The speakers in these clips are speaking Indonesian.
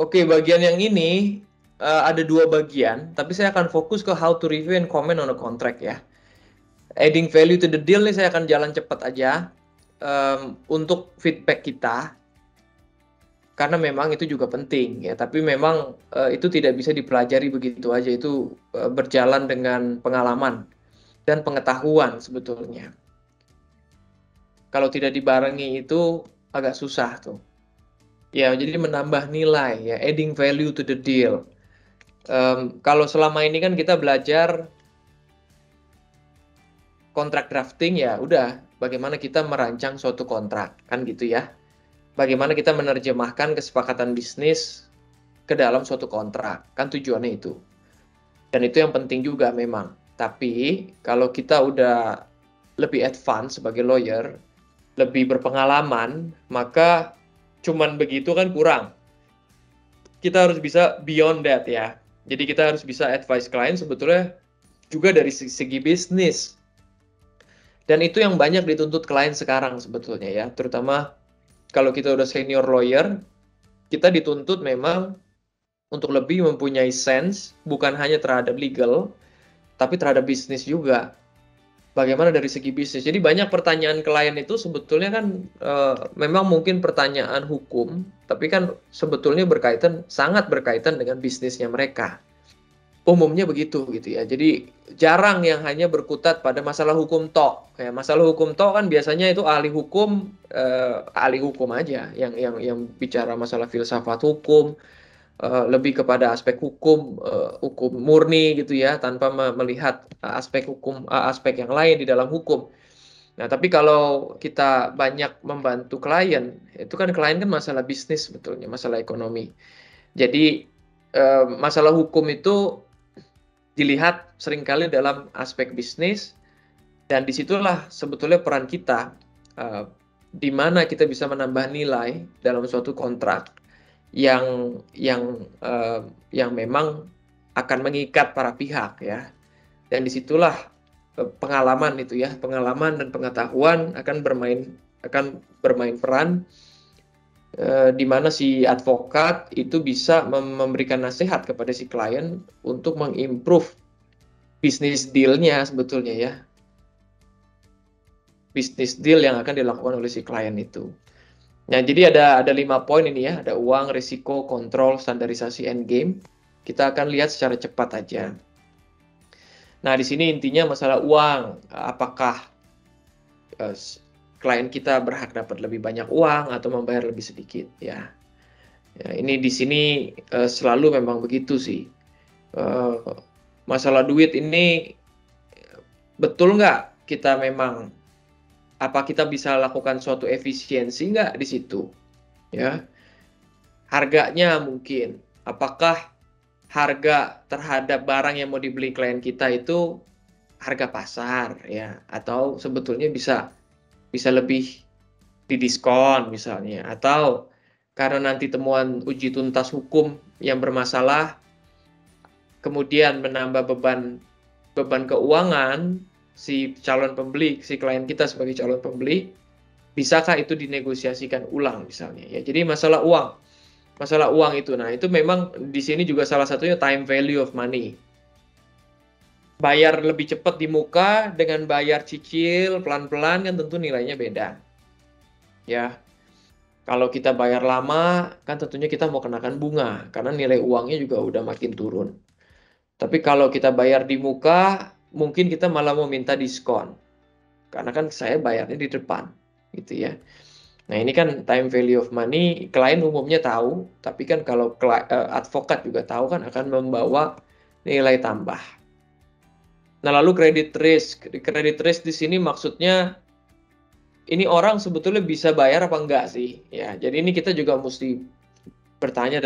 Oke, bagian yang ini ada dua bagian, tapi saya akan fokus ke how to review and comment on a contract ya. Adding value to the deal nih saya akan jalan cepat aja untuk feedback kita, karena memang itu juga penting ya. Tapi memang itu tidak bisa dipelajari begitu aja, itu berjalan dengan pengalaman dan pengetahuan sebetulnya. Kalau tidak dibarengi itu agak susah tuh. Ya, jadi menambah nilai ya, adding value to the deal. Kalau selama ini kan kita belajar kontrak drafting ya udah bagaimana kita merancang suatu kontrak kan gitu ya. Bagaimana kita menerjemahkan kesepakatan bisnis ke dalam suatu kontrak kan tujuannya itu. Dan itu yang penting juga memang. Tapi kalau kita udah lebih advance sebagai lawyer, lebih berpengalaman, maka cuman begitu kan kurang. Kita harus bisa beyond that ya. Jadi kita harus bisa advice klien sebetulnya juga dari segi bisnis. Dan itu yang banyak dituntut klien sekarang sebetulnya ya. Terutama kalau kita udah senior lawyer, kita dituntut memang untuk lebih mempunyai sense, bukan hanya terhadap legal, tapi terhadap bisnis juga. Bagaimana dari segi bisnis. Jadi banyak pertanyaan klien itu sebetulnya kan memang mungkin pertanyaan hukum, tapi kan sebetulnya sangat berkaitan dengan bisnisnya mereka. Umumnya begitu gitu ya. Jadi jarang yang hanya berkutat pada masalah hukum tok. Ya, masalah hukum tok kan biasanya itu ahli hukum aja yang bicara masalah filsafat hukum, lebih kepada aspek hukum, hukum murni gitu ya, tanpa melihat aspek hukum, aspek yang lain di dalam hukum. Nah, tapi kalau kita banyak membantu klien, itu kan klien kan masalah bisnis sebetulnya, masalah ekonomi. Jadi masalah hukum itu dilihat seringkali dalam aspek bisnis, dan disitulah sebetulnya peran kita, di mana kita bisa menambah nilai dalam suatu kontrak yang memang akan mengikat para pihak ya. Dan disitulah pengalaman itu ya, pengalaman dan pengetahuan akan bermain peran, di mana si advokat itu bisa memberikan nasihat kepada si klien untuk mengimprove bisnis deal-nya sebetulnya ya. Bisnis deal yang akan dilakukan oleh si klien itu. Nah, jadi ada 5 poin ini ya, ada uang, risiko, kontrol, standarisasi, endgame. Kita akan lihat secara cepat aja. Nah, di sini intinya masalah uang. Apakah klien kita berhak dapat lebih banyak uang atau membayar lebih sedikit ya. Ya, ini di sini selalu memang begitu sih. Masalah duit ini betul nggak kita memang, apa kita bisa lakukan suatu efisiensi nggak di situ ya. Harganya mungkin, apakah harga terhadap barang yang mau dibeli klien kita itu harga pasar ya, atau sebetulnya bisa lebih didiskon misalnya, atau karena nanti temuan uji tuntas hukum yang bermasalah kemudian menambah beban keuangan si calon pembeli, si klien kita sebagai calon pembeli, bisakah itu dinegosiasikan ulang misalnya ya. Jadi masalah uang itu, nah itu memang di sini juga salah satunya time value of money. Bayar lebih cepat di muka dengan bayar cicil pelan-pelan kan tentu nilainya beda ya. Kalau kita bayar lama kan tentunya kita mau kenakan bunga karena nilai uangnya juga udah makin turun. Tapi kalau kita bayar di muka mungkin kita malah mau minta diskon karena kan saya bayarnya di depan gitu ya. Nah, ini kan time value of money, klien umumnya tahu, tapi kan kalau advokat juga tahu kan akan membawa nilai tambah. Nah, lalu credit risk. Credit risk di sini maksudnya ini orang sebetulnya bisa bayar apa enggak sih? Ya, jadi ini kita juga mesti bertanya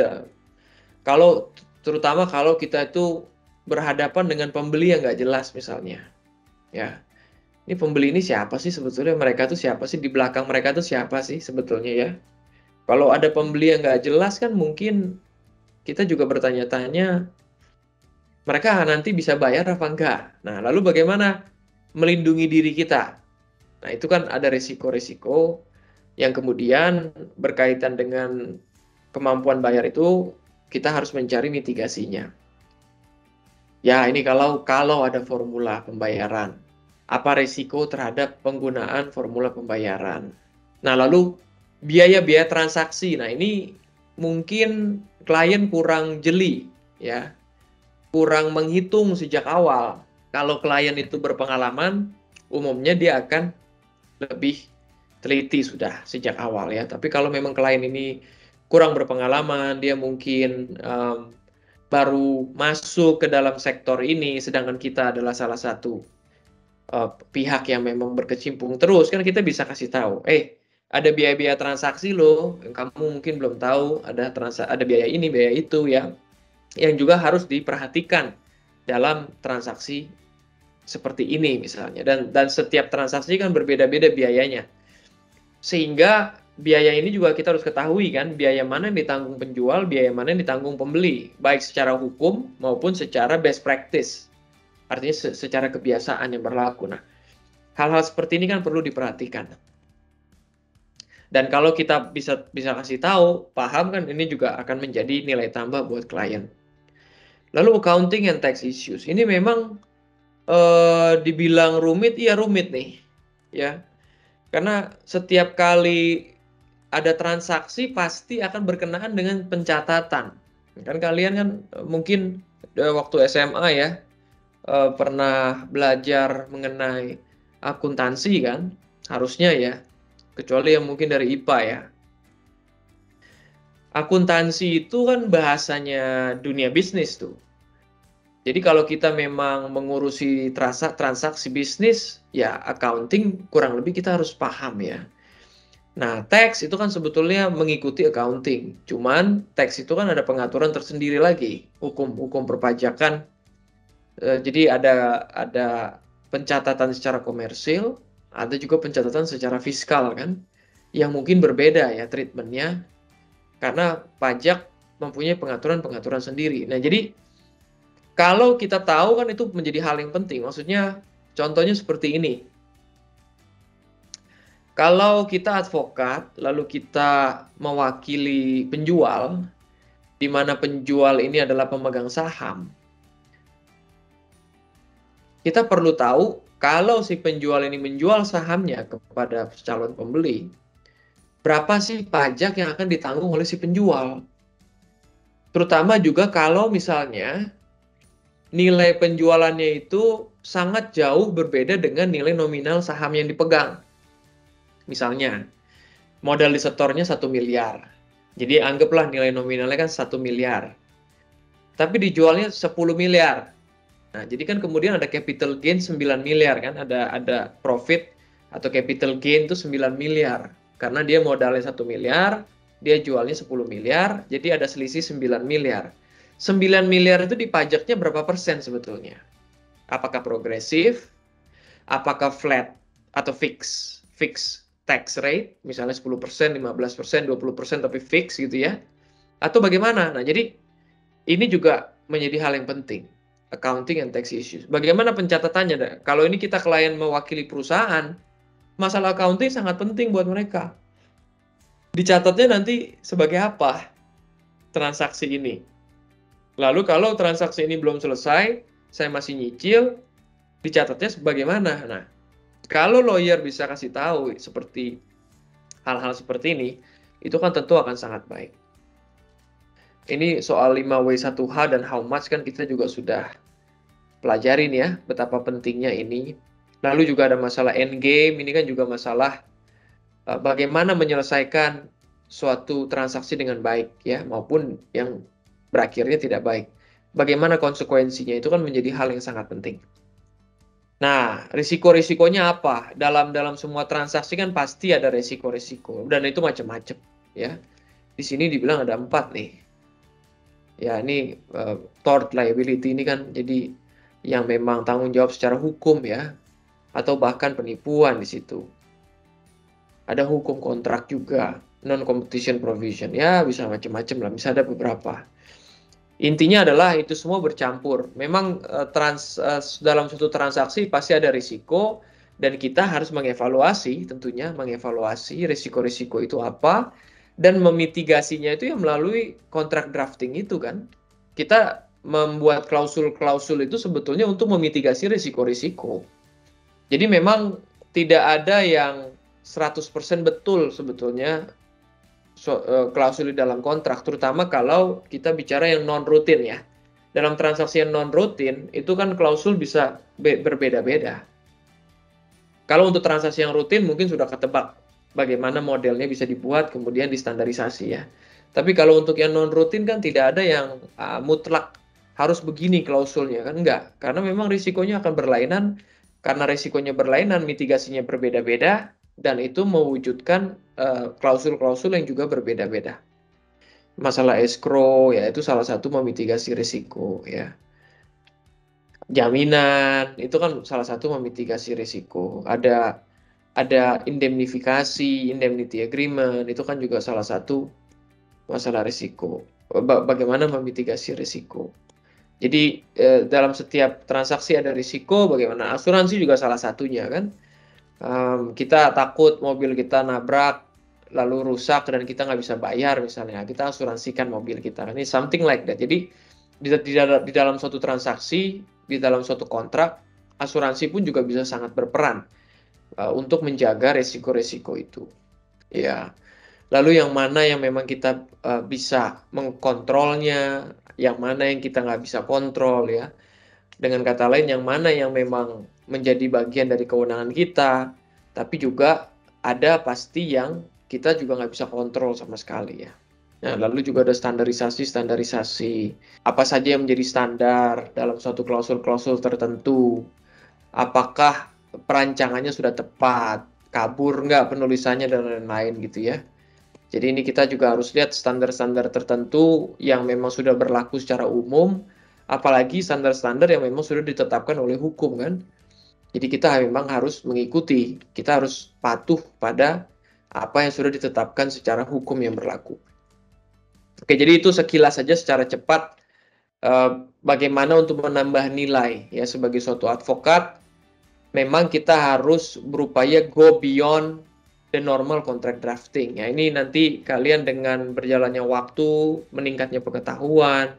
kalau terutama kalau kita itu berhadapan dengan pembeli yang nggak jelas misalnya. Ya. Ini pembeli ini siapa sih sebetulnya? Mereka tuh siapa sih? Di belakang mereka tuh siapa sih sebetulnya ya? Kalau ada pembeli yang nggak jelas kan mungkin kita juga bertanya-tanya, mereka nanti bisa bayar apa enggak? Nah, lalu bagaimana melindungi diri kita? Nah, itu kan ada risiko-risiko yang kemudian berkaitan dengan kemampuan bayar itu, kita harus mencari mitigasinya. Ya, ini kalau ada formula pembayaran. Apa risiko terhadap penggunaan formula pembayaran? Nah, lalu biaya-biaya transaksi. Nah, ini mungkin klien kurang jeli, ya, kurang menghitung sejak awal. Kalau klien itu berpengalaman, umumnya dia akan lebih teliti sudah sejak awal, ya. Tapi kalau memang klien ini kurang berpengalaman, dia mungkin baru masuk ke dalam sektor ini, sedangkan kita adalah salah satu pihak yang memang berkecimpung terus, kan kita bisa kasih tahu, ada biaya-biaya transaksi loh, kamu mungkin belum tahu, ada biaya ini, biaya itu, ya, yang juga harus diperhatikan dalam transaksi seperti ini misalnya. Dan setiap transaksi kan berbeda-beda biayanya. Sehingga biaya ini juga kita harus ketahui kan, biaya mana yang ditanggung penjual, biaya mana yang ditanggung pembeli, baik secara hukum maupun secara best practice. Artinya secara kebiasaan yang berlaku. Nah, hal-hal seperti ini kan perlu diperhatikan. Dan kalau kita bisa kasih tahu, paham kan, ini juga akan menjadi nilai tambah buat klien. Lalu accounting and tax issues. Ini memang dibilang rumit, iya rumit nih, ya. Karena setiap kali ada transaksi pasti akan berkenaan dengan pencatatan. Kan kalian kan mungkin waktu SMA ya pernah belajar mengenai akuntansi kan, harusnya ya, kecuali yang mungkin dari IPA ya. Akuntansi itu kan bahasanya dunia bisnis tuh. Jadi kalau kita memang mengurusi transaksi bisnis, ya accounting kurang lebih kita harus paham ya. Nah, tax itu kan sebetulnya mengikuti accounting. Cuman tax itu kan ada pengaturan tersendiri lagi, hukum perpajakan. Jadi ada pencatatan secara komersil, ada juga pencatatan secara fiskal kan, yang mungkin berbeda ya treatmentnya, karena pajak mempunyai pengaturan-pengaturan sendiri. Nah, jadi kalau kita tahu kan itu menjadi hal yang penting. Maksudnya contohnya seperti ini. Kalau kita advokat, lalu kita mewakili penjual, di mana penjual ini adalah pemegang saham, kita perlu tahu kalau si penjual ini menjual sahamnya kepada calon pembeli, berapa sih pajak yang akan ditanggung oleh si penjual. Terutama juga kalau misalnya nilai penjualannya itu sangat jauh berbeda dengan nilai nominal saham yang dipegang. Misalnya, modal disetornya 1 miliar. Jadi anggaplah nilai nominalnya kan 1 miliar. Tapi dijualnya 10 miliar. Nah, jadi kan kemudian ada capital gain 9 miliar kan, ada profit atau capital gain itu 9 miliar. Karena dia modalnya 1 miliar, dia jualnya 10 miliar, jadi ada selisih 9 miliar. 9 miliar itu dipajaknya berapa persen sebetulnya? Apakah progresif? Apakah flat atau fix? Fix tax rate, misalnya 10%, 15%, 20%, tapi fix gitu ya. Atau bagaimana? Nah, jadi ini juga menjadi hal yang penting. Accounting and tax issues. Bagaimana pencatatannya? Kalau ini kita klien mewakili perusahaan, masalah accounting sangat penting buat mereka. Dicatatnya nanti sebagai apa transaksi ini? Lalu kalau transaksi ini belum selesai, saya masih nyicil, dicatatnya sebagaimana? Nah, kalau lawyer bisa kasih tahu seperti hal-hal seperti ini, itu kan tentu akan sangat baik. Ini soal 5W1H dan how much kan kita juga sudah pelajarin ya, betapa pentingnya ini. Lalu juga ada masalah endgame, ini kan juga masalah bagaimana menyelesaikan suatu transaksi dengan baik ya, maupun yang berakhirnya tidak baik. Bagaimana konsekuensinya itu kan menjadi hal yang sangat penting. Nah, risiko-risikonya apa? Dalam semua transaksi kan pasti ada risiko-risiko, dan itu macam-macam ya. Di sini dibilang ada 4 nih. Ya, ini tort liability ini kan jadi yang memang tanggung jawab secara hukum ya, atau bahkan penipuan di situ. Ada hukum kontrak juga, non-competition provision, ya bisa macam-macam lah, bisa ada beberapa. Intinya adalah itu semua bercampur. Memang dalam suatu transaksi pasti ada risiko, dan kita harus mengevaluasi, tentunya mengevaluasi risiko-risiko itu apa, Dan memitigasinya itu ya melalui kontrak drafting itu kan. Kita membuat klausul-klausul itu sebetulnya untuk memitigasi risiko-risiko. Jadi memang tidak ada yang 100% betul sebetulnya klausul di dalam kontrak, terutama kalau kita bicara yang non-rutin ya. Dalam transaksi yang non-rutin, itu kan klausul bisa berbeda-beda. Kalau untuk transaksi yang rutin mungkin sudah ketebak bagaimana modelnya bisa dibuat, kemudian distandarisasi ya. Tapi kalau untuk yang non-rutin kan tidak ada yang mutlak harus begini klausulnya, kan enggak. Karena memang risikonya akan berlainan, karena risikonya berlainan, mitigasinya berbeda-beda, dan itu mewujudkan klausul-klausul yang juga berbeda-beda. Masalah escrow ya itu salah satu memitigasi risiko ya. Jaminan itu kan salah satu memitigasi risiko. Ada indemnifikasi, indemnity agreement itu kan juga salah satu masalah risiko. Bagaimana memitigasi risiko. Jadi dalam setiap transaksi ada risiko, bagaimana asuransi juga salah satunya kan. Kita takut mobil kita nabrak lalu rusak dan kita nggak bisa bayar misalnya, kita asuransikan mobil kita. Ini something like that. Jadi di dalam suatu transaksi, di dalam suatu kontrak, asuransi pun juga bisa sangat berperan untuk menjaga resiko-resiko itu. Ya. Lalu yang mana yang memang kita bisa mengkontrolnya, yang mana yang kita nggak bisa kontrol ya. Dengan kata lain, yang mana yang memang menjadi bagian dari kewenangan kita, tapi juga ada pasti yang kita juga nggak bisa kontrol sama sekali ya. Nah, lalu juga ada standarisasi, apa saja yang menjadi standar dalam suatu klausul-klausul tertentu, apakah perancangannya sudah tepat, kabur nggak penulisannya, dan lain-lain gitu ya. Jadi ini kita juga harus lihat standar-standar tertentu yang memang sudah berlaku secara umum, apalagi standar-standar yang memang sudah ditetapkan oleh hukum kan. Jadi kita memang harus mengikuti, kita harus patuh pada apa yang sudah ditetapkan secara hukum yang berlaku. Oke, jadi itu sekilas saja secara cepat bagaimana untuk menambah nilai ya sebagai suatu advokat. Memang kita harus berupaya go beyond the normal contract drafting. Ya, ini nanti kalian dengan berjalannya waktu, meningkatnya pengetahuan,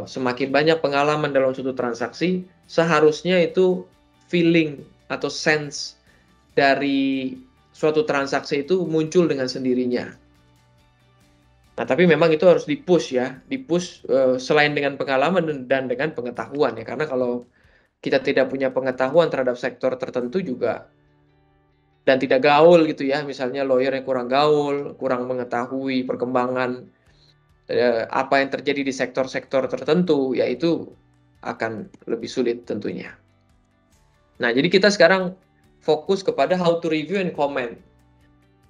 semakin banyak pengalaman dalam suatu transaksi, seharusnya itu feeling atau sense dari suatu transaksi itu muncul dengan sendirinya. Nah, tapi memang itu harus dipush ya, dipush selain dengan pengalaman dan dengan pengetahuan ya, karena kalau kita tidak punya pengetahuan terhadap sektor tertentu juga dan tidak gaul gitu ya, misalnya lawyer yang kurang gaul, kurang mengetahui perkembangan apa yang terjadi di sektor-sektor tertentu, yaitu akan lebih sulit tentunya. Nah, jadi kita sekarang fokus kepada how to review and comment.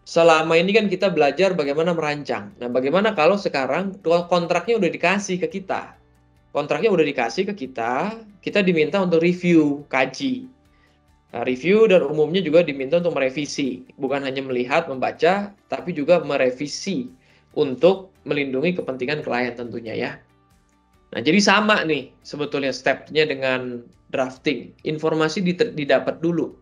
Selama ini kan kita belajar bagaimana merancang. Nah, bagaimana kalau sekarang kontraknya udah dikasih ke kita? Kontraknya udah dikasih ke kita diminta untuk review, kaji. Nah, review dan umumnya juga diminta untuk merevisi. Bukan hanya melihat, membaca, tapi juga merevisi untuk melindungi kepentingan klien tentunya ya. Nah, jadi sama nih sebetulnya step-nya dengan drafting. Informasi didapat dulu.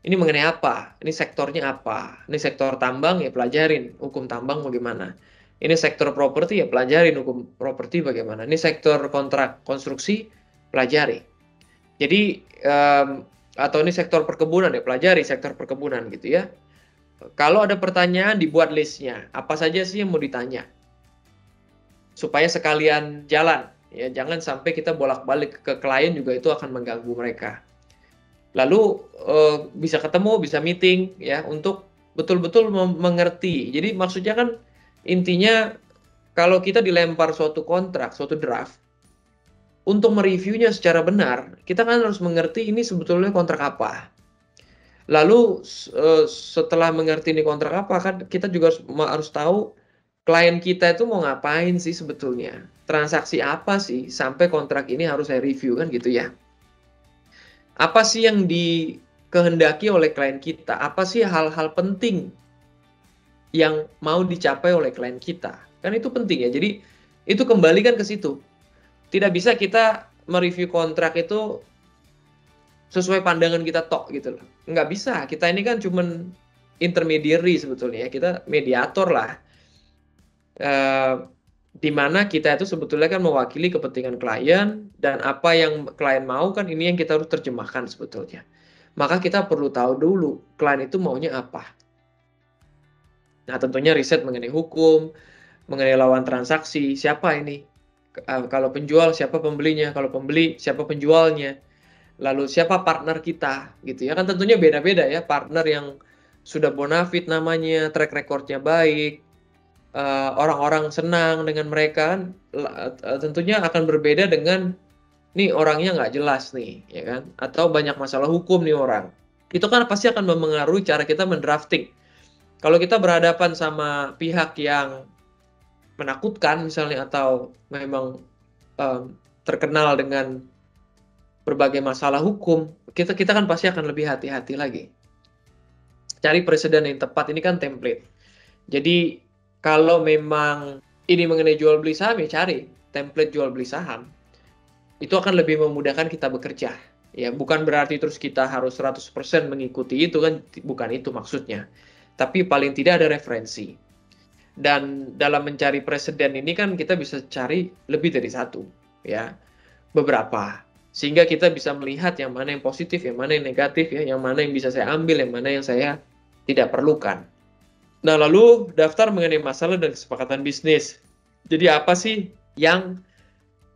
Ini mengenai apa? Ini sektornya apa? Ini sektor tambang ya pelajarin hukum tambang bagaimana. Ini sektor properti ya pelajarin hukum properti bagaimana. Ini sektor kontrak konstruksi pelajari. Jadi atau ini sektor perkebunan ya pelajari sektor perkebunan gitu ya. Kalau ada pertanyaan dibuat listnya, apa saja sih yang mau ditanya, supaya sekalian jalan ya, jangan sampai kita bolak-balik ke klien juga itu akan mengganggu mereka. Lalu bisa ketemu, bisa meeting ya untuk betul-betul mengerti. Jadi maksudnya kan intinya kalau kita dilempar suatu kontrak, suatu draft, untuk mereviewnya secara benar, kita kan harus mengerti ini sebetulnya kontrak apa. Lalu setelah mengerti ini kontrak apa, kan kita juga harus tahu klien kita itu mau ngapain sih sebetulnya. Transaksi apa sih sampai kontrak ini harus saya review kan gitu ya. Apa sih yang dikehendaki oleh klien kita? Apa sih hal-hal penting yang mau dicapai oleh klien kita? Kan itu penting ya. Jadi itu kembalikan ke situ. Tidak bisa kita mereview kontrak itu sesuai pandangan kita tok gitu loh. Nggak bisa. Kita ini kan cuman intermediary sebetulnya, kita mediator lah. Di mana kita itu sebetulnya kan mewakili kepentingan klien, dan apa yang klien mau kan ini yang kita harus terjemahkan sebetulnya. Maka kita perlu tahu dulu klien itu maunya apa. Nah, tentunya riset mengenai hukum, mengenai lawan transaksi, siapa ini? Kalau penjual, siapa pembelinya? Kalau pembeli, siapa penjualnya? Lalu siapa partner kita? Gitu ya kan, tentunya beda-beda ya. Partner yang sudah bonafit namanya, track recordnya baik, orang-orang senang dengan mereka kan, tentunya akan berbeda dengan nih orangnya nggak jelas nih, ya kan? Atau banyak masalah hukum nih orang. Itu kan pasti akan mempengaruhi cara kita mendrafting. Kalau kita berhadapan sama pihak yang menakutkan misalnya, atau memang terkenal dengan berbagai masalah hukum, kita kan pasti akan lebih hati-hati lagi. Cari presiden yang tepat, ini kan template. Jadi kalau memang ini mengenai jual beli saham, ya cari template jual beli saham. Itu akan lebih memudahkan kita bekerja. Ya, bukan berarti terus kita harus 100% mengikuti itu kan, bukan itu maksudnya. Tapi paling tidak ada referensi. Dan dalam mencari presiden ini kan kita bisa cari lebih dari satu, ya, beberapa, sehingga kita bisa melihat yang mana yang positif, yang mana yang negatif, ya, yang mana yang bisa saya ambil, yang mana yang saya tidak perlukan. Nah, lalu daftar mengenai masalah dan kesepakatan bisnis. Jadi apa sih yang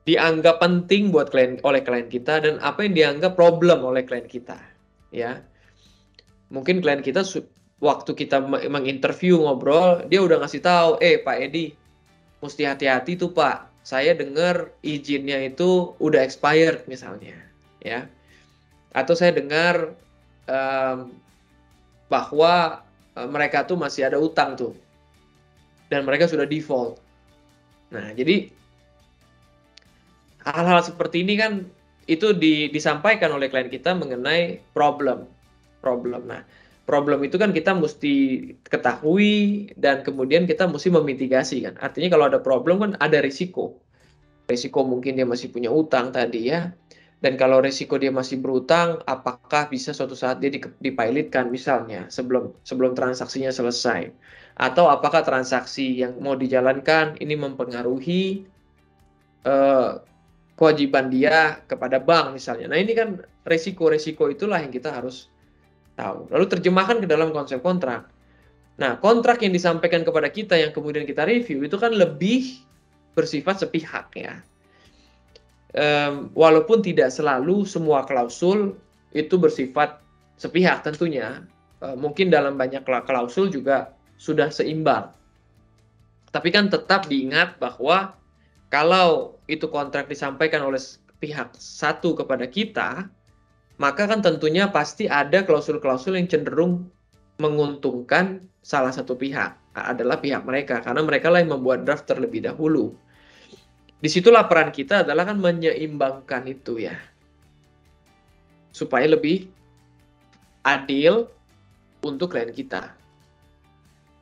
dianggap penting buat oleh klien kita, dan apa yang dianggap problem oleh klien kita, ya. Mungkin klien kita waktu kita menginterview, ngobrol, dia udah ngasih tahu, Pak Edi, mesti hati-hati tuh Pak, saya dengar izinnya itu udah expired misalnya, ya. Atau saya dengar bahwa mereka tuh masih ada utang tuh, dan mereka sudah default. Nah, jadi hal-hal seperti ini kan itu disampaikan oleh klien kita mengenai problem. Nah, problem itu kan kita mesti ketahui, dan kemudian kita mesti memitigasi kan. Artinya kalau ada problem kan ada risiko. Risiko mungkin dia masih punya utang tadi ya. Dan kalau risiko dia masih berutang, apakah bisa suatu saat dia dipilotkan misalnya sebelum transaksinya selesai? Atau apakah transaksi yang mau dijalankan ini mempengaruhi kewajiban dia kepada bank misalnya. Nah, ini kan resiko-resiko itulah yang kita harus tahu. Lalu terjemahkan ke dalam konsep kontrak. Nah, kontrak yang disampaikan kepada kita yang kemudian kita review itu kan lebih bersifat sepihak ya. Walaupun tidak selalu semua klausul itu bersifat sepihak tentunya. Mungkin dalam banyak klausul juga sudah seimbang. Tapi kan tetap diingat bahwa kalau itu kontrak disampaikan oleh pihak satu kepada kita, maka kan tentunya pasti ada klausul-klausul yang cenderung menguntungkan salah satu pihak, adalah pihak mereka, karena mereka lah yang membuat draft terlebih dahulu. Disitulah peran kita adalah kan menyeimbangkan itu ya, supaya lebih adil untuk klien kita.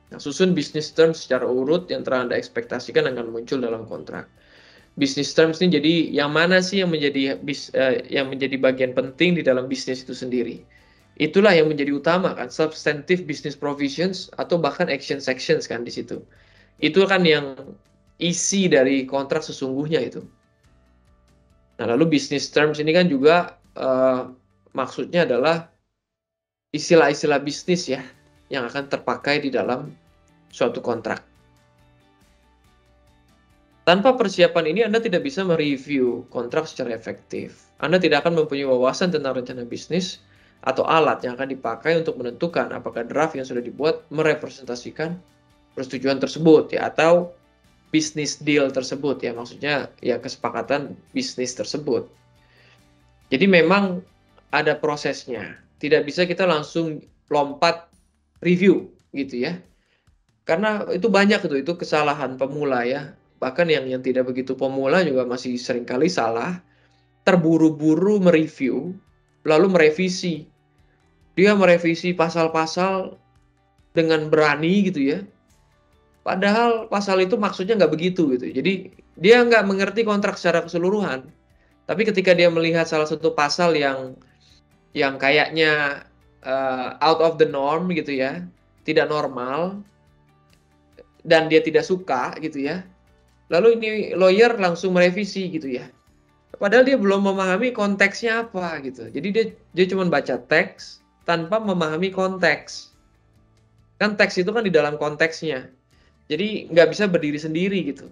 Nah, susun business terms secara urut yang telah Anda ekspektasikan akan muncul dalam kontrak. Business terms ini jadi yang mana sih yang menjadi bagian penting di dalam bisnis itu sendiri. Itulah yang menjadi utama kan, substantive business provisions atau bahkan action sections kan di situ. Itu kan yang isi dari kontrak sesungguhnya itu. Nah, lalu business terms ini kan juga maksudnya adalah istilah-istilah bisnis ya yang akan terpakai di dalam suatu kontrak. Tanpa persiapan ini Anda tidak bisa mereview kontrak secara efektif. Anda tidak akan mempunyai wawasan tentang rencana bisnis atau alat yang akan dipakai untuk menentukan apakah draft yang sudah dibuat merepresentasikan persetujuan tersebut ya, atau bisnis deal tersebut ya, maksudnya ya kesepakatan bisnis tersebut. Jadi memang ada prosesnya. Tidak bisa kita langsung lompat review gitu ya. Karena itu banyak itu kesalahan pemula ya. Bahkan yang tidak begitu pemula juga masih seringkali salah, terburu-buru mereview, lalu merevisi. Dia merevisi pasal-pasal dengan berani gitu ya. Padahal pasal itu maksudnya nggak begitu gitu. Jadi dia nggak mengerti kontrak secara keseluruhan. Tapi ketika dia melihat salah satu pasal yang kayaknya out of the norm gitu ya, tidak normal dan dia tidak suka gitu ya. Lalu ini lawyer langsung merevisi gitu ya. Padahal dia belum memahami konteksnya apa gitu. Jadi dia cuma baca teks tanpa memahami konteks. Kan teks itu kan di dalam konteksnya. Jadi nggak bisa berdiri sendiri gitu.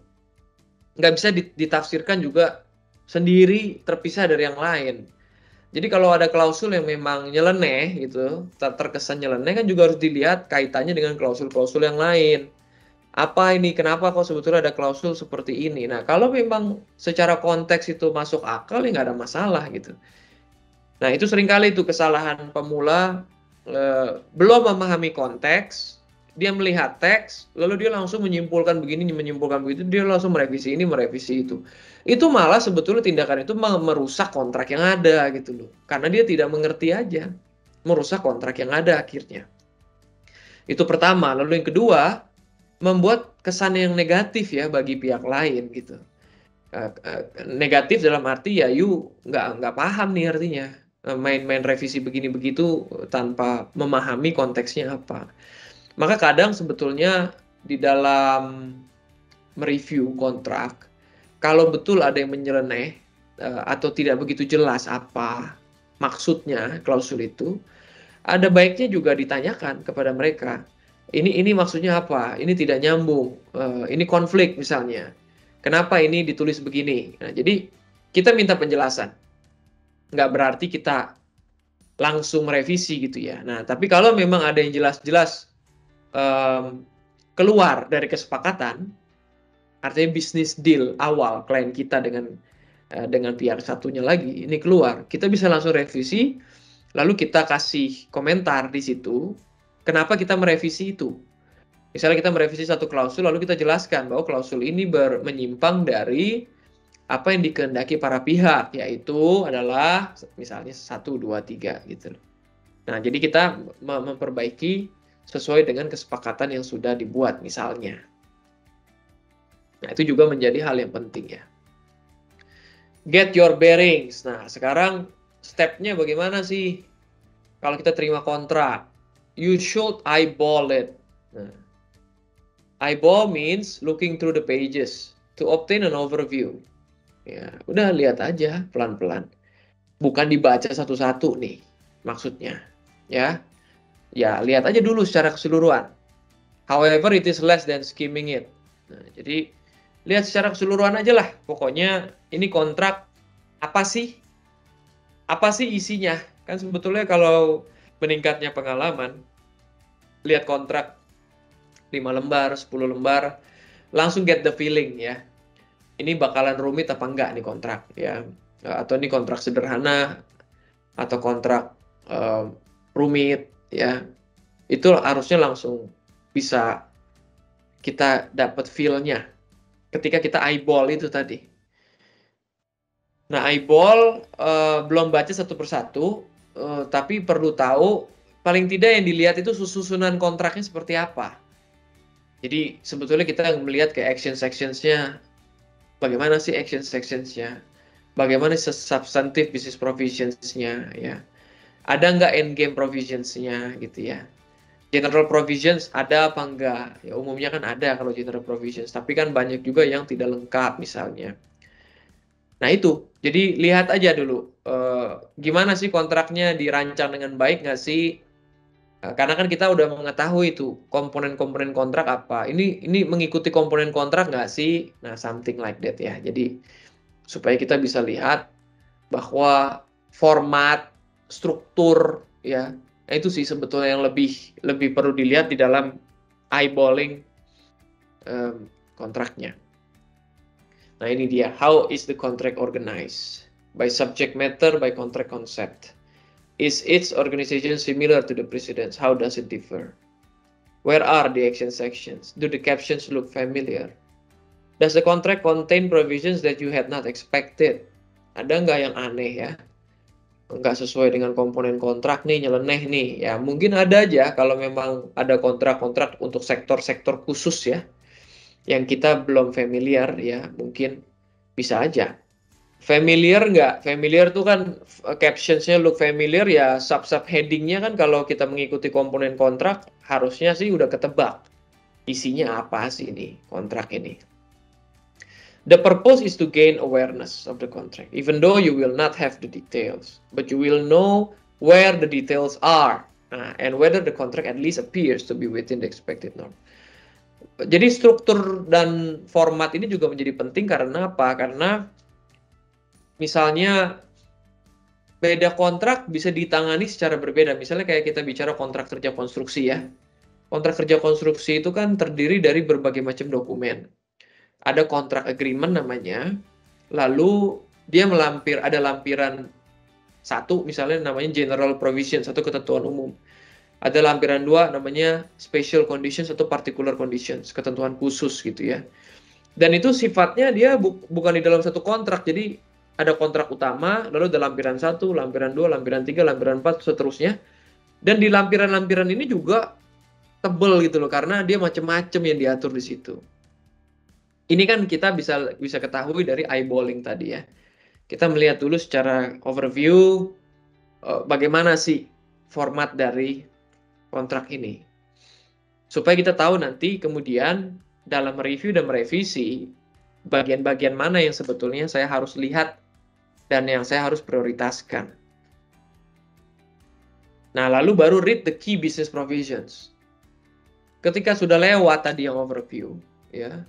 Nggak bisa ditafsirkan juga sendiri terpisah dari yang lain. Jadi kalau ada klausul yang memang nyeleneh gitu, terkesan nyeleneh kan juga harus dilihat kaitannya dengan klausul-klausul yang lain. Apa ini? Kenapa kok sebetulnya ada klausul seperti ini? Nah, kalau memang secara konteks itu masuk akal ya nggak ada masalah gitu. Nah, itu seringkali itu kesalahan pemula, belum memahami konteks, dia melihat teks, lalu dia langsung menyimpulkan begini, menyimpulkan begitu, dia langsung merevisi ini, merevisi itu. Itu malah sebetulnya tindakan itu merusak kontrak yang ada gitu loh. Karena dia tidak mengerti aja, merusak kontrak yang ada akhirnya. Itu pertama. Lalu yang kedua, membuat kesan yang negatif ya bagi pihak lain gitu. Negatif dalam arti ya nggak paham nih artinya. Main-main revisi begini begitu tanpa memahami konteksnya apa. Maka kadang sebetulnya di dalam mereview kontrak, kalau betul ada yang menyeleneh atau tidak begitu jelas apa maksudnya klausul itu, ada baiknya juga ditanyakan kepada mereka. Ini maksudnya apa? Ini tidak nyambung. Ini konflik misalnya. Kenapa ini ditulis begini? Nah, jadi kita minta penjelasan. Nggak berarti kita langsung merevisi gitu ya. Nah, tapi kalau memang ada yang jelas-jelas keluar dari kesepakatan, artinya bisnis deal awal klien kita dengan pihak satunya lagi, ini keluar, kita bisa langsung revisi, lalu kita kasih komentar di situ, kenapa kita merevisi itu. Misalnya kita merevisi satu klausul, lalu kita jelaskan bahwa klausul ini menyimpang dari apa yang dikehendaki para pihak, yaitu adalah misalnya 1, 2, 3 gitu. Nah, jadi kita memperbaiki sesuai dengan kesepakatan yang sudah dibuat misalnya. Nah, itu juga menjadi hal yang penting ya. Get your bearings. Nah, sekarang stepnya bagaimana sih? Kalau kita terima kontrak, you should eyeball it. Nah, eyeball means looking through the pages to obtain an overview. Ya, udah lihat aja pelan-pelan. Bukan dibaca satu-satu nih maksudnya. Ya. Ya, lihat aja dulu secara keseluruhan. However, it is less than skimming it. Nah, jadi lihat secara keseluruhan aja lah. Pokoknya ini kontrak apa sih? Apa sih isinya? Kan sebetulnya kalau meningkatnya pengalaman, lihat kontrak 5 lembar, 10 lembar, langsung get the feeling ya. Ini bakalan rumit apa enggak nih kontrak ya. Atau ini kontrak sederhana atau kontrak rumit ya. Itu harusnya langsung bisa kita dapat feel-nya ketika kita eyeball itu tadi. Nah, eyeball belum baca satu persatu, tapi perlu tahu paling tidak yang dilihat itu susunan kontraknya seperti apa. Jadi sebetulnya kita melihat ke action sections-nya, bagaimana sih action sections-nya, bagaimana substantive business provisions-nya, ya. Ada nggak end game provisions-nya gitu ya. General provisions ada apa enggak? Ya umumnya kan ada kalau general provisions, tapi kan banyak juga yang tidak lengkap misalnya. Nah itu, jadi lihat aja dulu gimana sih kontraknya dirancang dengan baik nggak sih? Karena kan kita udah mengetahui itu komponen-komponen kontrak apa. Ini mengikuti komponen kontrak nggak sih? Nah something like that ya. Jadi supaya kita bisa lihat bahwa format, struktur ya. Nah, itu sih sebetulnya yang lebih perlu dilihat di dalam eyeballing kontraknya. Nah ini dia, how is the contract organized? By subject matter, by contract concept. Is each organization similar to the precedents? How does it differ? Where are the action sections? Do the captions look familiar? Does the contract contain provisions that you had not expected? Ada nggak yang aneh ya? Nggak sesuai dengan komponen kontrak nih, nyeleneh nih. Ya mungkin ada aja kalau memang ada kontrak-kontrak untuk sektor-sektor khusus ya, yang kita belum familiar ya, mungkin bisa aja Familiar nggak? Familiar tuh kan captionsnya look familiar ya, sub headingnya kan kalau kita mengikuti komponen kontrak harusnya sih udah ketebak isinya apa sih ini kontrak ini. The purpose is to gain awareness of the contract, even though you will not have the details, but you will know where the details are, and whether the contract at least appears to be within the expected norm. Jadi struktur dan format ini juga menjadi penting karena apa? Karena misalnya beda kontrak bisa ditangani secara berbeda. Misalnya kayak kita bicara kontrak kerja konstruksi ya. Kontrak kerja konstruksi itu kan terdiri dari berbagai macam dokumen. Ada kontrak agreement namanya, lalu dia ada lampiran satu misalnya namanya general provision, satu ketentuan umum. Ada lampiran dua namanya special conditions atau particular conditions, ketentuan khusus gitu ya. Dan itu sifatnya dia bukan di dalam satu kontrak, jadi ada kontrak utama, lalu ada lampiran 1, lampiran 2, lampiran 3, lampiran 4, seterusnya. Dan di lampiran-lampiran ini juga tebel gitu loh, karena dia macam-macam yang diatur di situ. Ini kan kita bisa ketahui dari eyeballing tadi ya. Kita melihat dulu secara overview bagaimana sih format dari kontrak ini. Supaya kita tahu nanti kemudian dalam mereview dan merevisi bagian-bagian mana yang sebetulnya saya harus lihat dan yang saya harus prioritaskan. Nah, lalu baru read the key business provisions. Ketika sudah lewat tadi yang overview, ya,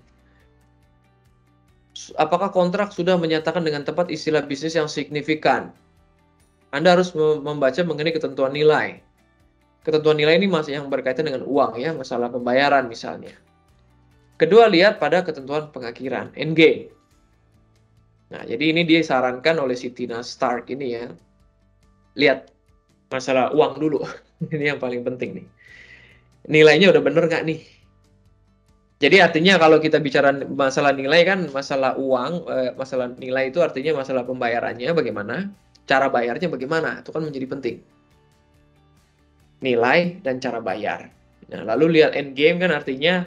apakah kontrak sudah menyatakan dengan tepat istilah bisnis yang signifikan? Anda harus membaca mengenai ketentuan nilai. Ketentuan nilai ini masih yang berkaitan dengan uang ya, masalah pembayaran misalnya. Kedua, lihat pada ketentuan pengakhiran, endgame. Nah, jadi ini dia disarankan oleh si Tina Stark ini ya. Lihat masalah uang dulu. Ini yang paling penting nih. Nilainya udah bener nggak nih? Jadi artinya kalau kita bicara masalah nilai kan, masalah uang, masalah nilai itu artinya masalah pembayarannya bagaimana, cara bayarnya bagaimana, itu kan menjadi penting. Nilai dan cara bayar. Nah, lalu lihat end game kan artinya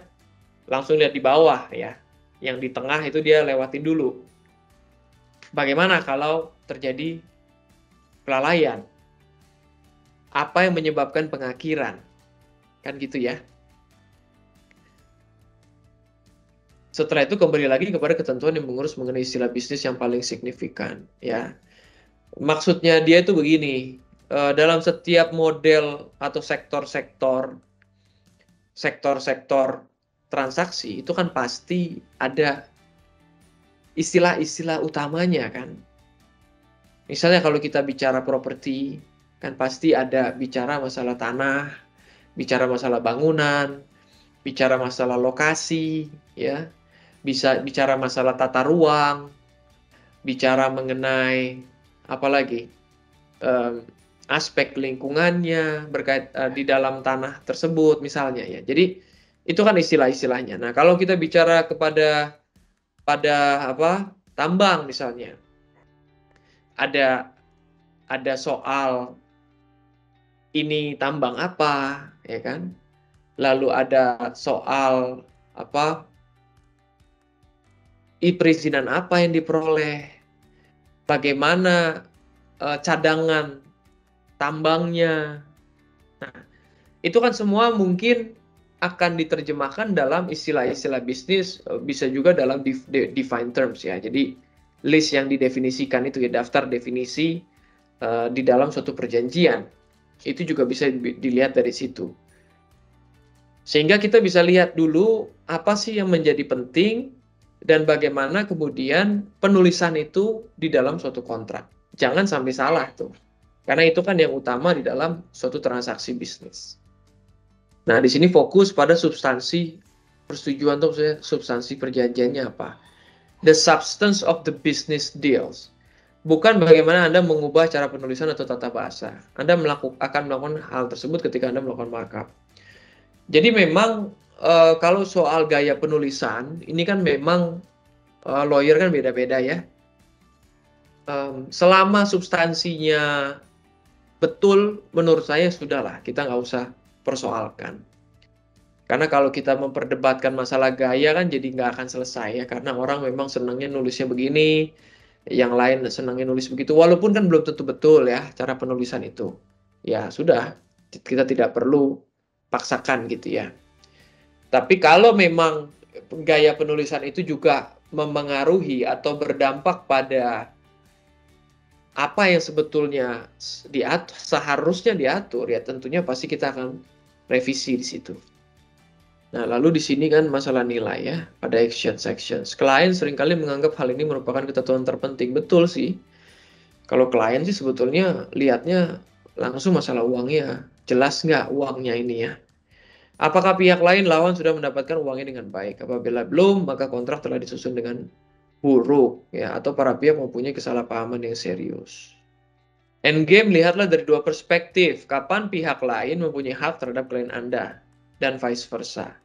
langsung lihat di bawah ya. Yang di tengah itu dia lewatin dulu. Bagaimana kalau terjadi kelalaian? Apa yang menyebabkan pengakhiran? Kan gitu ya. Setelah itu kembali lagi kepada ketentuan yang mengurus mengenai istilah bisnis yang paling signifikan ya. Maksudnya dia itu begini, dalam setiap model atau sektor-sektor transaksi itu kan pasti ada istilah-istilah utamanya kan. Misalnya kalau kita bicara properti kan pasti ada bicara masalah tanah, bicara masalah bangunan, bicara masalah lokasi ya. Bisa bicara masalah tata ruang, bicara mengenai apalagi aspek lingkungannya berkait di dalam tanah tersebut misalnya ya. Jadi itu kan istilah-istilahnya. Nah, kalau kita bicara pada tambang misalnya, ada soal ini tambang apa, ya kan? Lalu ada soal perizinan apa yang diperoleh, bagaimana cadangan tambangnya. Nah, itu kan semua mungkin akan diterjemahkan dalam istilah-istilah bisnis, bisa juga dalam defined terms ya. Jadi list yang didefinisikan itu ya, daftar definisi di dalam suatu perjanjian. Itu juga bisa dilihat dari situ. Sehingga kita bisa lihat dulu apa sih yang menjadi penting dan bagaimana kemudian penulisan itu di dalam suatu kontrak. Jangan sampai salah tuh. Karena itu kan yang utama di dalam suatu transaksi bisnis. Nah, di sini fokus pada substansi persetujuan atau substansi perjanjiannya apa. The substance of the business deals. Bukan bagaimana Anda mengubah cara penulisan atau tata bahasa. Anda akan melakukan hal tersebut ketika Anda melakukan markup. Jadi memang kalau soal gaya penulisan, ini kan memang lawyer kan beda-beda ya. Selama substansinya betul, menurut saya sudahlah, kita nggak usah persoalkan. Karena kalau kita memperdebatkan masalah gaya kan jadi nggak akan selesai ya, karena orang memang senangnya nulisnya begini, yang lain senangnya nulis begitu, walaupun kan belum tentu betul ya cara penulisan itu. Ya sudah, kita tidak perlu paksakan gitu ya. Tapi kalau memang gaya penulisan itu juga memengaruhi atau berdampak pada apa yang sebetulnya seharusnya diatur, ya tentunya pasti kita akan revisi di situ. Nah, lalu di sini kan masalah nilai ya, pada sections. Klien seringkali menganggap hal ini merupakan ketentuan terpenting. Betul sih. Kalau klien sih sebetulnya lihatnya langsung masalah uangnya. Jelas nggak uangnya ini ya? Apakah pihak lain lawan sudah mendapatkan uangnya dengan baik? Apabila belum, maka kontrak telah disusun dengan buruk ya, atau para pihak mempunyai kesalahpahaman yang serius. Endgame lihatlah dari dua perspektif. Kapan pihak lain mempunyai hak terhadap klien Anda dan vice versa.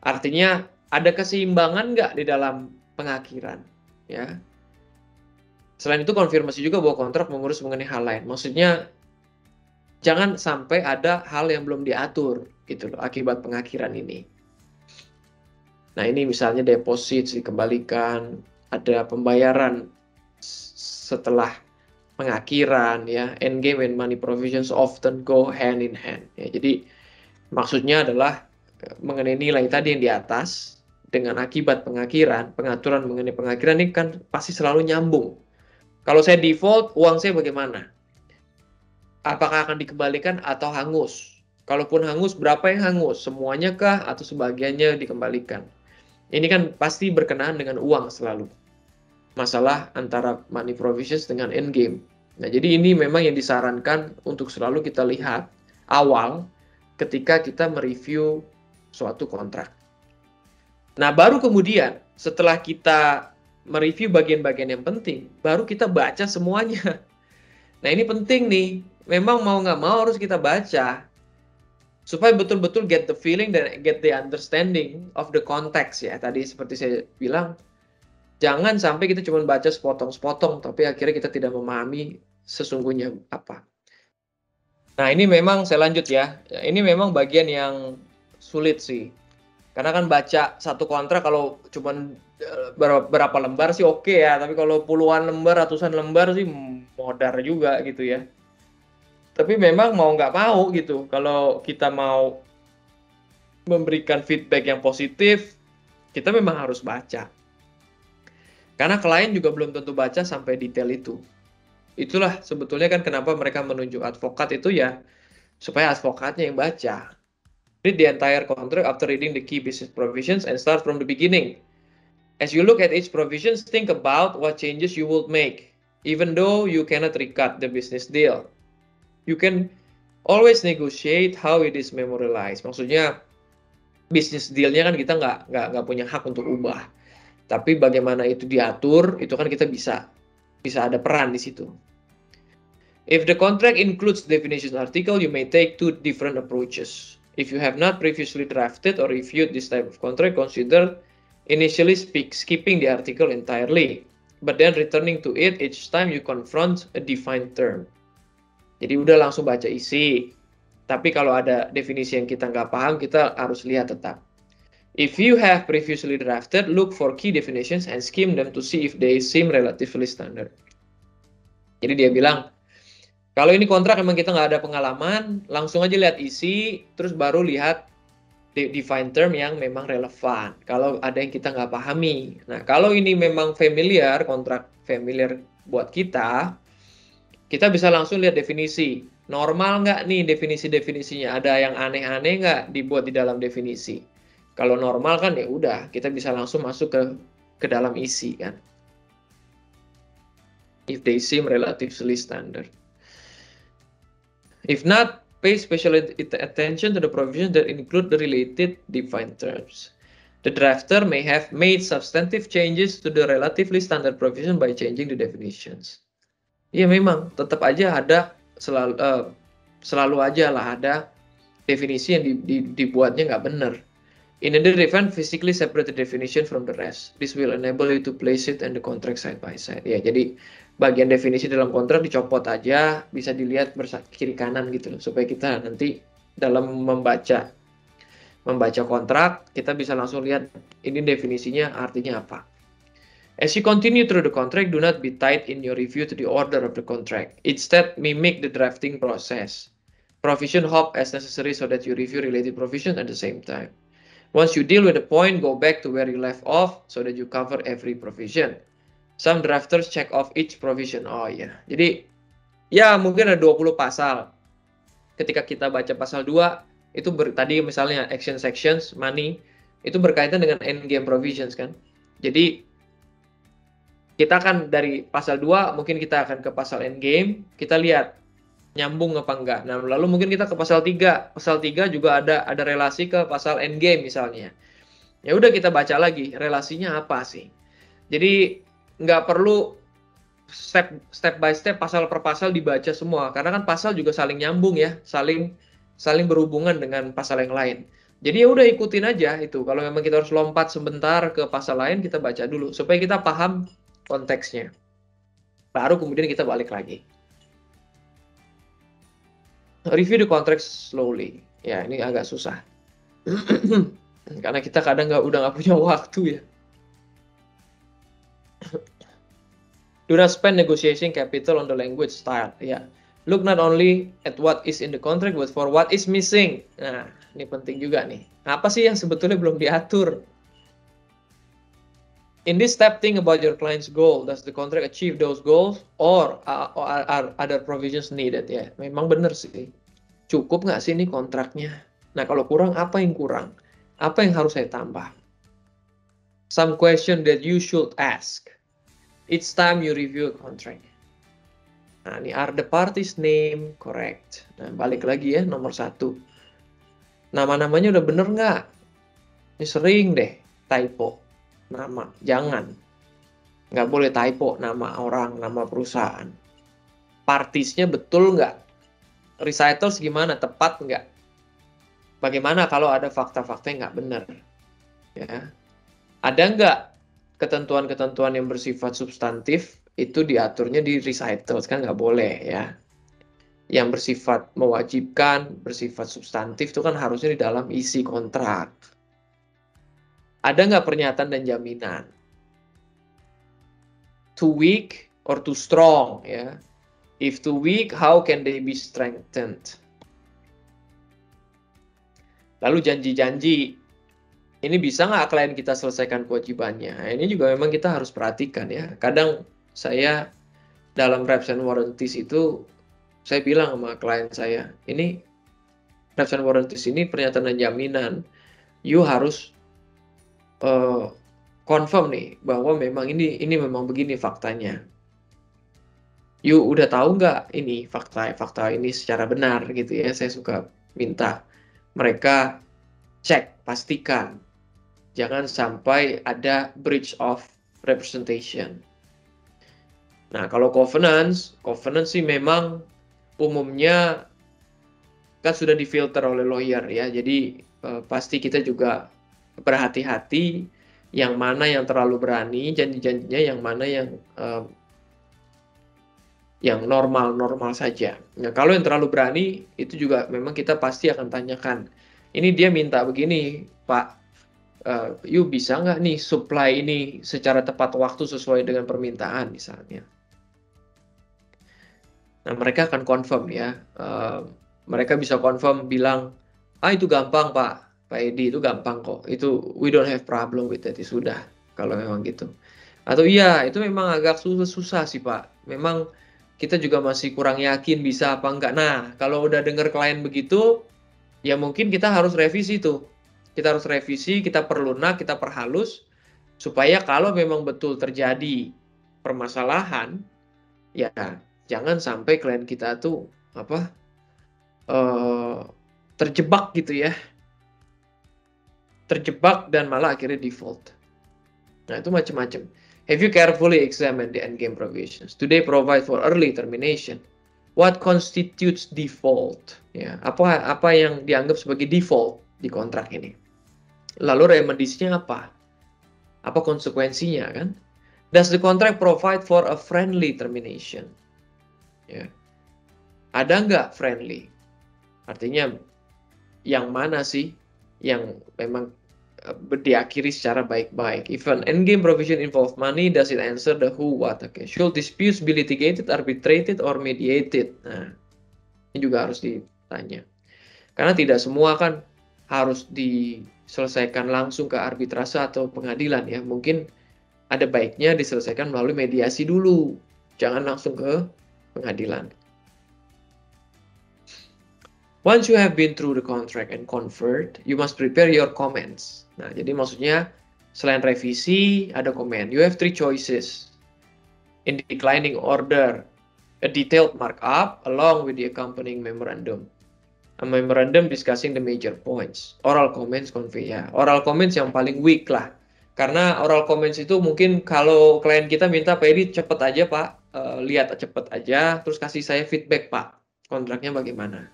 Artinya ada keseimbangan nggak di dalam pengakhiran ya. Selain itu konfirmasi juga bahwa kontrak mengurus mengenai hal lain. Maksudnya jangan sampai ada hal yang belum diatur gitu loh akibat pengakhiran ini. Nah, ini misalnya deposit dikembalikan, ada pembayaran setelah pengakhiran ya. Endgame and money provisions often go hand in hand ya. Jadi maksudnya adalah mengenai nilai tadi yang di atas dengan akibat pengakhiran, pengaturan mengenai pengakhiran ini kan pasti selalu nyambung. Kalau saya default, uang saya bagaimana? Apakah akan dikembalikan atau hangus? Kalaupun hangus, berapa yang hangus? Semuanya kah atau sebagiannya dikembalikan? Ini kan pasti berkenaan dengan uang selalu. Masalah antara money provisions dengan endgame. Nah, jadi ini memang yang disarankan untuk selalu kita lihat awal ketika kita mereview suatu kontrak. Nah, baru kemudian setelah kita mereview bagian-bagian yang penting, baru kita baca semuanya. Nah, ini penting nih. Memang mau nggak mau harus kita baca. Supaya betul-betul get the feeling dan get the understanding of the context ya. Tadi seperti saya bilang, jangan sampai kita cuma baca sepotong-sepotong, tapi akhirnya kita tidak memahami sesungguhnya apa. Nah, ini memang saya lanjut ya. Ini memang bagian yang sulit sih. Karena kan baca satu kontrak kalau cuma berapa lembar sih oke ya. Tapi kalau puluhan lembar, ratusan lembar sih modar juga gitu ya. Tapi memang mau nggak mau gitu, kalau kita mau memberikan feedback yang positif, kita memang harus baca. Karena klien juga belum tentu baca sampai detail itu. Itulah sebetulnya kan kenapa mereka menunjuk advokat itu ya, supaya advokatnya yang baca. Read the entire contract after reading the key business provisions and start from the beginning. As you look at each provisions, think about what changes you would make, even though you cannot recut the business deal. You can always negotiate how it is memorialized. Maksudnya bisnis deal-nya kan kita nggak punya hak untuk ubah. Tapi bagaimana itu diatur, itu kan kita bisa ada peran di situ. If the contract includes definition article, you may take two different approaches. If you have not previously drafted or reviewed this type of contract, consider initially skipping the article entirely, but then returning to it each time you confront a defined term. Jadi udah langsung baca isi. Tapi kalau ada definisi yang kita nggak paham, kita harus lihat tetap. If you have previously drafted, look for key definitions and skim them to see if they seem relatively standard. Jadi dia bilang, kalau ini kontrak emang kita nggak ada pengalaman, langsung aja lihat isi, terus baru lihat define term yang memang relevan. Kalau ada yang kita nggak pahami. Nah, kalau ini memang familiar, kontrak familiar buat kita bisa langsung lihat definisi. Normal nggak nih definisi-definisinya? Ada yang aneh-aneh nggak dibuat di dalam definisi? Kalau normal kan ya udah, kita bisa langsung masuk ke dalam isi kan. If they seem relatively standard. If not, pay special attention to the provisions that include the related defined terms. The drafter may have made substantive changes to the relatively standard provision by changing the definitions. Iya memang, tetap aja ada selalu aja lah ada definisi yang dibuatnya nggak benar. In the event, physically separate the definition from the rest. This will enable you to place it and the contract side by side. Ya, jadi bagian definisi dalam kontrak dicopot aja, bisa dilihat kiri kanan gitu loh, supaya kita nanti dalam membaca kontrak, kita bisa langsung lihat ini definisinya artinya apa. As you continue through the contract, do not be tied in your review to the order of the contract. Instead, mimic the drafting process. Provision hop as necessary so that you review related provision at the same time. Once you deal with the point, go back to where you left off so that you cover every provision. Some drafters check off each provision. Oh iya, jadi ya mungkin ada 20 pasal. Ketika kita baca pasal 2, itu tadi misalnya action sections, money, itu berkaitan dengan endgame provisions kan. Jadi kita kan dari pasal 2 mungkin kita akan ke pasal endgame, kita lihat nyambung apa enggak. Nah, lalu mungkin kita ke pasal 3. Pasal 3 juga ada relasi ke pasal endgame misalnya. Ya udah kita baca lagi, relasinya apa sih. Jadi nggak perlu step by step, pasal per pasal dibaca semua. Karena kan pasal juga saling nyambung ya, saling berhubungan dengan pasal yang lain. Jadi ya udah ikutin aja itu. Kalau memang kita harus lompat sebentar ke pasal lain, kita baca dulu supaya kita paham konteksnya. Baru kemudian kita balik lagi. Review the contract slowly. Ya, ini agak susah. Karena kita kadang udah nggak punya waktu ya. Do not spend negotiation capital on the language style. Ya, look not only at what is in the contract, but for what is missing. Nah, ini penting juga nih. Apa sih yang sebetulnya belum diatur? In this step, think about your client's goal. Does the contract achieve those goals, or are other provisions needed? Ya, memang benar sih. Cukup nggak sih ini kontraknya? Nah, kalau kurang, apa yang kurang? Apa yang harus saya tambah? Some question that you should ask each time you review a contract. Nah, ini are the parties name correct? Nah, balik lagi ya, nomor 1. Nama-namanya udah bener nggak? Ini sering deh typo nama. Jangan. Nggak boleh typo nama orang, nama perusahaan. Partiesnya betul nggak? Recitals gimana? Tepat nggak? Bagaimana kalau ada fakta-fakta yang nggak benar? Ya. Ada nggak ketentuan-ketentuan yang bersifat substantif itu diaturnya di recitals? Kan nggak boleh ya. Yang bersifat mewajibkan, bersifat substantif itu kan harusnya di dalam isi kontrak. Ada nggak pernyataan dan jaminan? Too weak or too strong ya. If too weak, how can they be strengthened? Lalu janji-janji. Ini bisa nggak klien kita selesaikan kewajibannya? Nah, ini juga memang kita harus perhatikan ya. Kadang saya dalam reps and warranties itu, saya bilang sama klien saya, ini reps and warranties ini pernyataan dan jaminan. You harus confirm nih bahwa memang ini memang begini faktanya. You udah tahu nggak ini fakta ini secara benar gitu ya. Saya suka minta mereka cek, pastikan. Jangan sampai ada breach of representation. Nah, kalau covenant sih memang umumnya kan sudah difilter oleh lawyer ya. Jadi pasti kita juga berhati-hati yang mana yang terlalu berani, janji-janjinya yang mana yang normal-normal saja. Nah, kalau yang terlalu berani itu juga memang kita pasti akan tanyakan. Ini dia minta begini, Pak. You bisa nggak nih supply ini secara tepat waktu sesuai dengan permintaan misalnya. Nah, mereka akan confirm ya. Mereka bisa confirm bilang, itu gampang Pak Edi, itu gampang kok. Itu we don't have problem with that. Sudah kalau memang gitu. Atau iya, itu memang agak susah sih Pak. Memang kita juga masih kurang yakin bisa apa enggak. Nah, kalau udah dengar klien begitu, ya mungkin kita harus revisi tuh. Kita harus revisi, kita perlunak, kita perhalus, supaya kalau memang betul terjadi permasalahan, ya jangan sampai klien kita tuh terjebak gitu ya. Terjebak dan malah akhirnya default. Nah, itu macam-macam. Have you carefully examined the endgame provisions? Do they provide for early termination? What constitutes default? Ya, apa yang dianggap sebagai default di kontrak ini? Lalu remediesnya apa? Apa konsekuensinya kan? Does the contract provide for a friendly termination? Ya. Ada nggak friendly? Artinya yang mana sih yang memang diakhiri secara baik-baik. If an endgame provision involve money, does it answer the who, what? Okay. Should disputes be litigated, arbitrated, or mediated? Nah, ini juga harus ditanya. Karena tidak semua kan harus diselesaikan langsung ke arbitrase atau pengadilan ya. Mungkin ada baiknya diselesaikan melalui mediasi dulu. Jangan langsung ke pengadilan. Once you have been through the contract and convert, you must prepare your comments. Nah, jadi maksudnya selain revisi, ada komen. You have 3 choices. In declining order, a detailed markup along with the accompanying memorandum. A memorandum discussing the major points. Oral comments convey ya. Oral comments yang paling weak lah. Karena oral comments itu mungkin kalau klien kita minta, Pak Edi cepet aja Pak, lihat cepet aja, terus kasih saya feedback Pak, kontraknya bagaimana.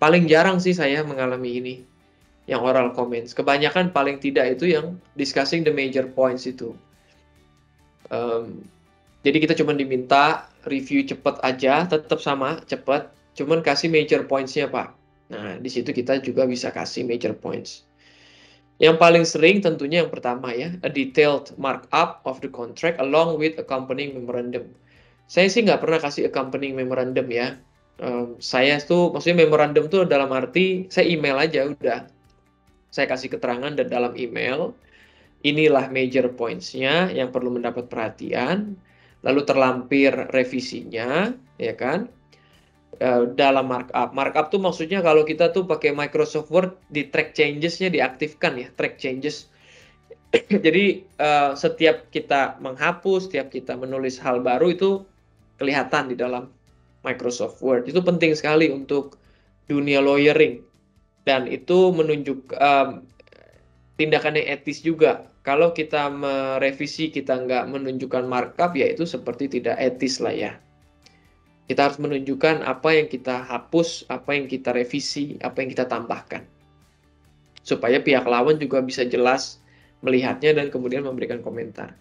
Paling jarang sih saya mengalami ini, yang oral comments. Kebanyakan paling tidak itu yang discussing the major points itu. Jadi kita cuma diminta review cepet aja, tetap sama, cepet, cuman kasih major points-nya Pak. Nah, di situ kita juga bisa kasih major points. Yang paling sering tentunya yang pertama ya, a detailed markup of the contract along with accompanying memorandum. Saya sih nggak pernah kasih accompanying memorandum ya. Saya tuh, maksudnya memorandum tuh dalam arti, saya email aja udah. Saya kasih keterangan dalam email, inilah major points-nya yang perlu mendapat perhatian, lalu terlampir revisinya, ya kan? Dalam markup. Markup tuh maksudnya kalau kita tuh pakai Microsoft Word, di track changes-nya diaktifkan ya, track changes. Jadi setiap kita menghapus, setiap kita menulis hal baru itu kelihatan di dalam Microsoft Word. Itu penting sekali untuk dunia lawyering. Dan itu menunjuk tindakan yang etis juga. Kalau kita merevisi, kita nggak menunjukkan markup, ya itu seperti tidak etis lah ya. Kita harus menunjukkan apa yang kita hapus, apa yang kita revisi, apa yang kita tambahkan. Supaya pihak lawan juga bisa jelas melihatnya dan kemudian memberikan komentar.